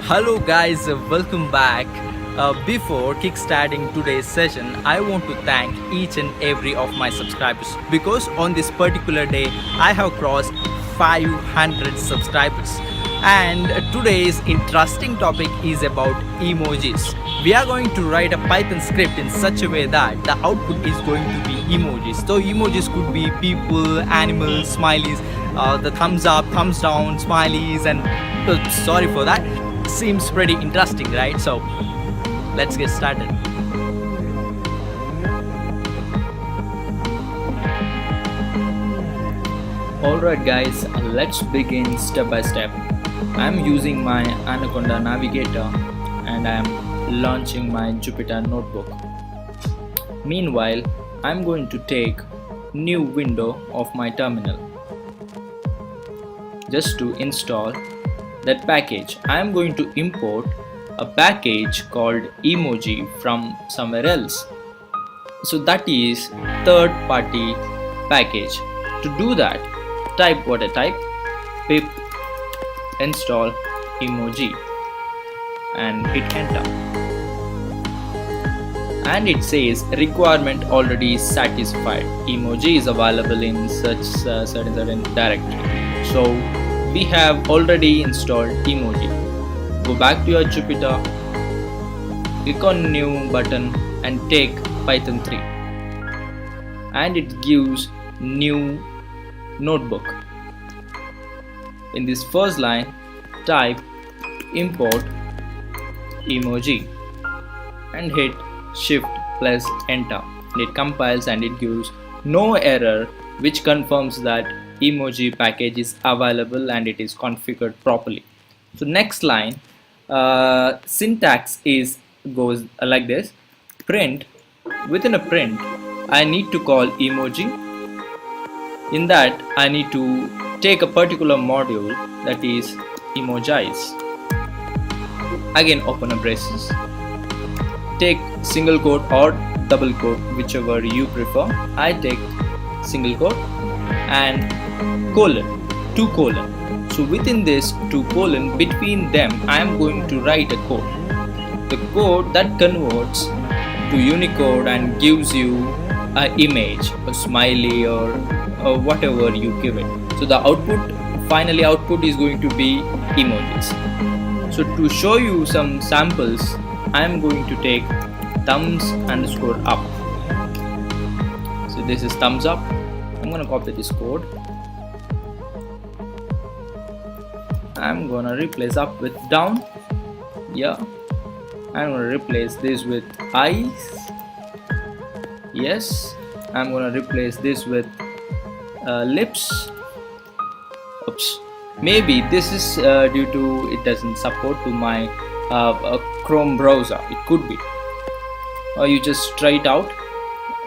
Hello guys, welcome back. Before kickstarting today's session, I want to thank each and every of my subscribers because on this particular day I have crossed 500 subscribers. And today's interesting topic is about emojis. We are going to write a Python script in such a way that the output is going to be emojis. So emojis could be people, animals, smileys, the thumbs up, thumbs down, smileys, and sorry for that. Seems pretty interesting, right? So let's get started. Alright guys, let's begin step by step. I'm using my Anaconda navigator and I'm launching my Jupyter notebook. Meanwhile, I'm going to take new window of my terminal just to install that package. I am going to import a package called Emoji from somewhere else. So that is third party package. To do that, type pip install emoji and hit enter. And it says requirement already satisfied. Emoji is available in such certain directory. So we have already installed Emoji. Go back to your Jupyter, click on new button and take Python 3 and it gives new notebook. In this first line, type import emoji and hit shift plus enter. It compiles and it gives no error, which confirms that Emoji package is available and it is configured properly. So next line, syntax goes like this: print. Within a print, I need to call emoji. In that, I need to take a particular module, that is Emojis. Again, open a braces. Take single quote or double quote, whichever you prefer. I take single quote and two colon. So within this two colon, between them I am going to write a code. The code that converts to Unicode and gives you an image, a smiley or whatever you give it. So the finally output is going to be emojis. So to show you some samples, I am going to take thumbs underscore up. So this is thumbs up. I'm gonna copy this code. I'm gonna replace up with down. Yeah, I'm gonna replace this with eyes. Yes, I'm gonna replace this with lips. Oops, maybe this is due to it doesn't support to my Chrome browser. It could be. Or you just try it out.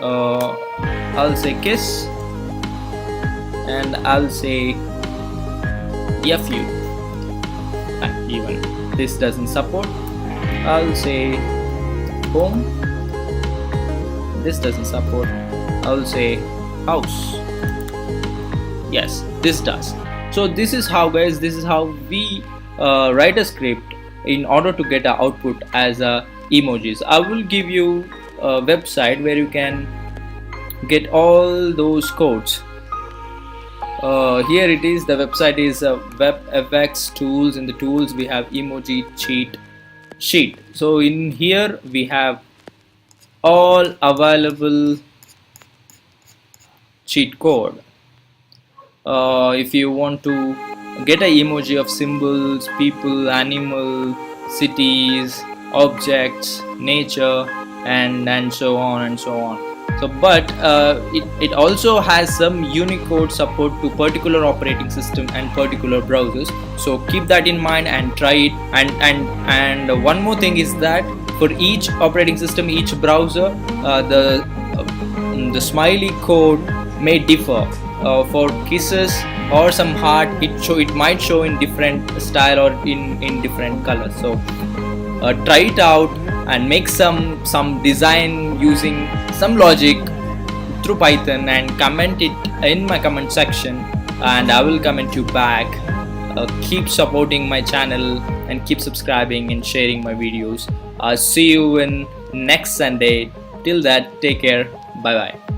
I'll say kiss and I'll say fu. Even this doesn't support. I'll say home. This doesn't support. I'll say house. Yes, this does. So this is how, guys, this is how we write a script in order to get an output as emojis. I will give you a website where you can get all those codes. Here it is. The website is WebFX tools. In the tools we have emoji cheat sheet. So in here we have all available cheat code. If you want to get an emoji of symbols, people, animal, cities, objects, nature, and so on and so on. So but it also has some Unicode support to particular operating system and particular browsers. So keep that in mind and try it. And one more thing is that for each operating system, each browser, the smiley code may differ. For kisses or some heart, it might show in different style or in different colors. So try it out and make some design using some logic through Python and comment it in my comment section and I will comment you back Keep supporting my channel and keep subscribing and sharing my videos. See you in next Sunday. Till that, take care. Bye bye.